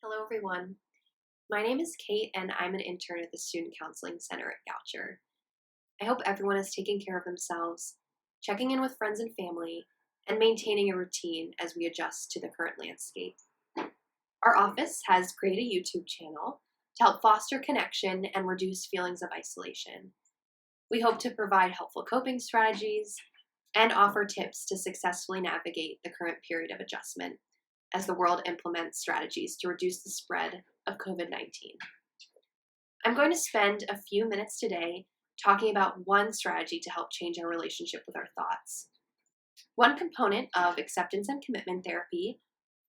Hello everyone. My name is Kate and I'm an intern at the Student Counseling Center at Goucher. I hope everyone is taking care of themselves, checking in with friends and family, and maintaining a routine as we adjust to the current landscape. Our office has created a YouTube channel to help foster connection and reduce feelings of isolation. We hope to provide helpful coping strategies and offer tips to successfully navigate the current period of adjustment as the world implements strategies to reduce the spread of COVID-19. I'm going to spend a few minutes today talking about one strategy to help change our relationship with our thoughts. One component of acceptance and commitment therapy,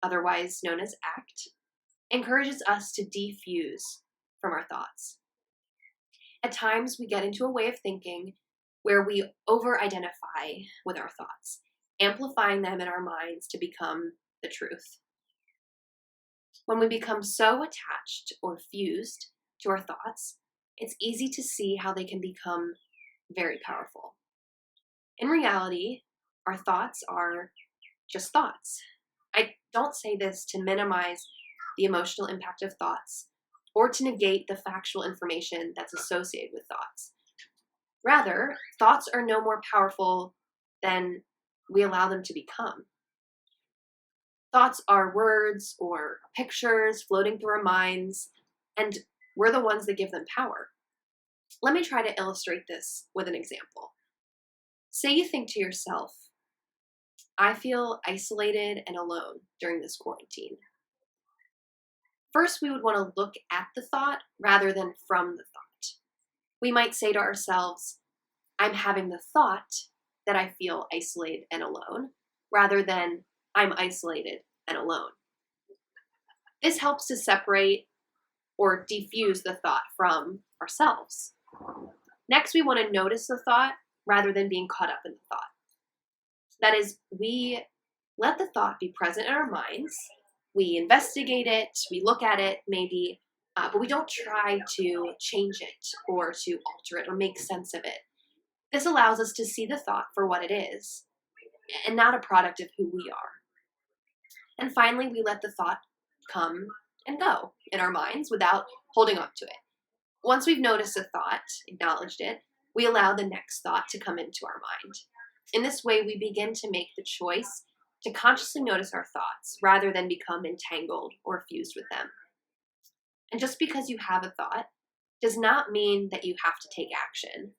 otherwise known as ACT, encourages us to defuse from our thoughts. At times, we get into a way of thinking where we over-identify with our thoughts, amplifying them in our minds to become the truth. When we become so attached or fused to our thoughts, it's easy to see how they can become very powerful. In reality, our thoughts are just thoughts. I don't say this to minimize the emotional impact of thoughts or to negate the factual information that's associated with thoughts. Rather, thoughts are no more powerful than we allow them to become. Thoughts are words or pictures floating through our minds, and we're the ones that give them power. Let me try to illustrate this with an example. Say you think to yourself, I feel isolated and alone during this quarantine. First, we would want to look at the thought rather than from the thought. We might say to ourselves, I'm having the thought that I feel isolated and alone, rather than I'm isolated and alone. This helps to separate or defuse the thought from ourselves. Next, we want to notice the thought rather than being caught up in the thought. That is, we let the thought be present in our minds, we investigate it, we look at it maybe, but we don't try to change it or to alter it or make sense of it. This allows us to see the thought for what it is and not a product of who we are. And finally, we let the thought come and go in our minds without holding on to it. Once we've noticed a thought, acknowledged it, we allow the next thought to come into our mind. In this way, we begin to make the choice to consciously notice our thoughts rather than become entangled or fused with them. And just because you have a thought does not mean that you have to take action.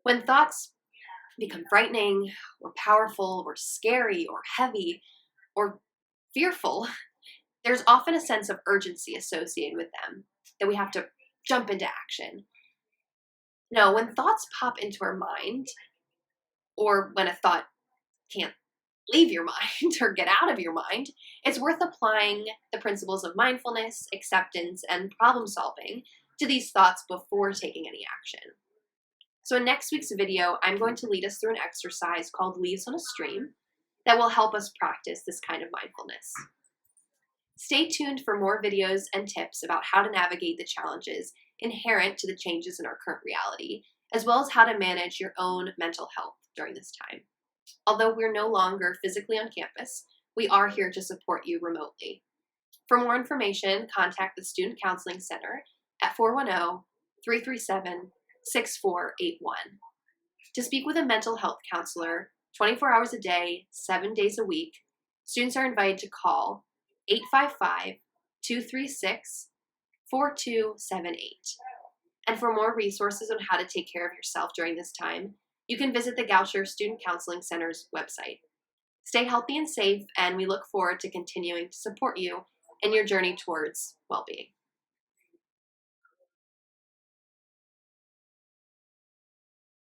When thoughts become frightening or powerful or scary or heavy or fearful, there's often a sense of urgency associated with them that we have to jump into action. No, when thoughts pop into our mind, or when a thought can't leave your mind or get out of your mind, it's worth applying the principles of mindfulness, acceptance, and problem solving to these thoughts before taking any action. So in next week's video, I'm going to lead us through an exercise called Leaves on a Stream that will help us practice this kind of mindfulness. Stay tuned for more videos and tips about how to navigate the challenges inherent to the changes in our current reality, as well as how to manage your own mental health during this time. Although we're no longer physically on campus, we are here to support you remotely. For more information, contact the Student Counseling Center at 410-337-6481. To speak with a mental health counselor 24 hours a day, 7 days a week, students are invited to call 855-236-4278. And for more resources on how to take care of yourself during this time, you can visit the Goucher Student Counseling Center's website. Stay healthy and safe, and we look forward to continuing to support you in your journey towards well-being.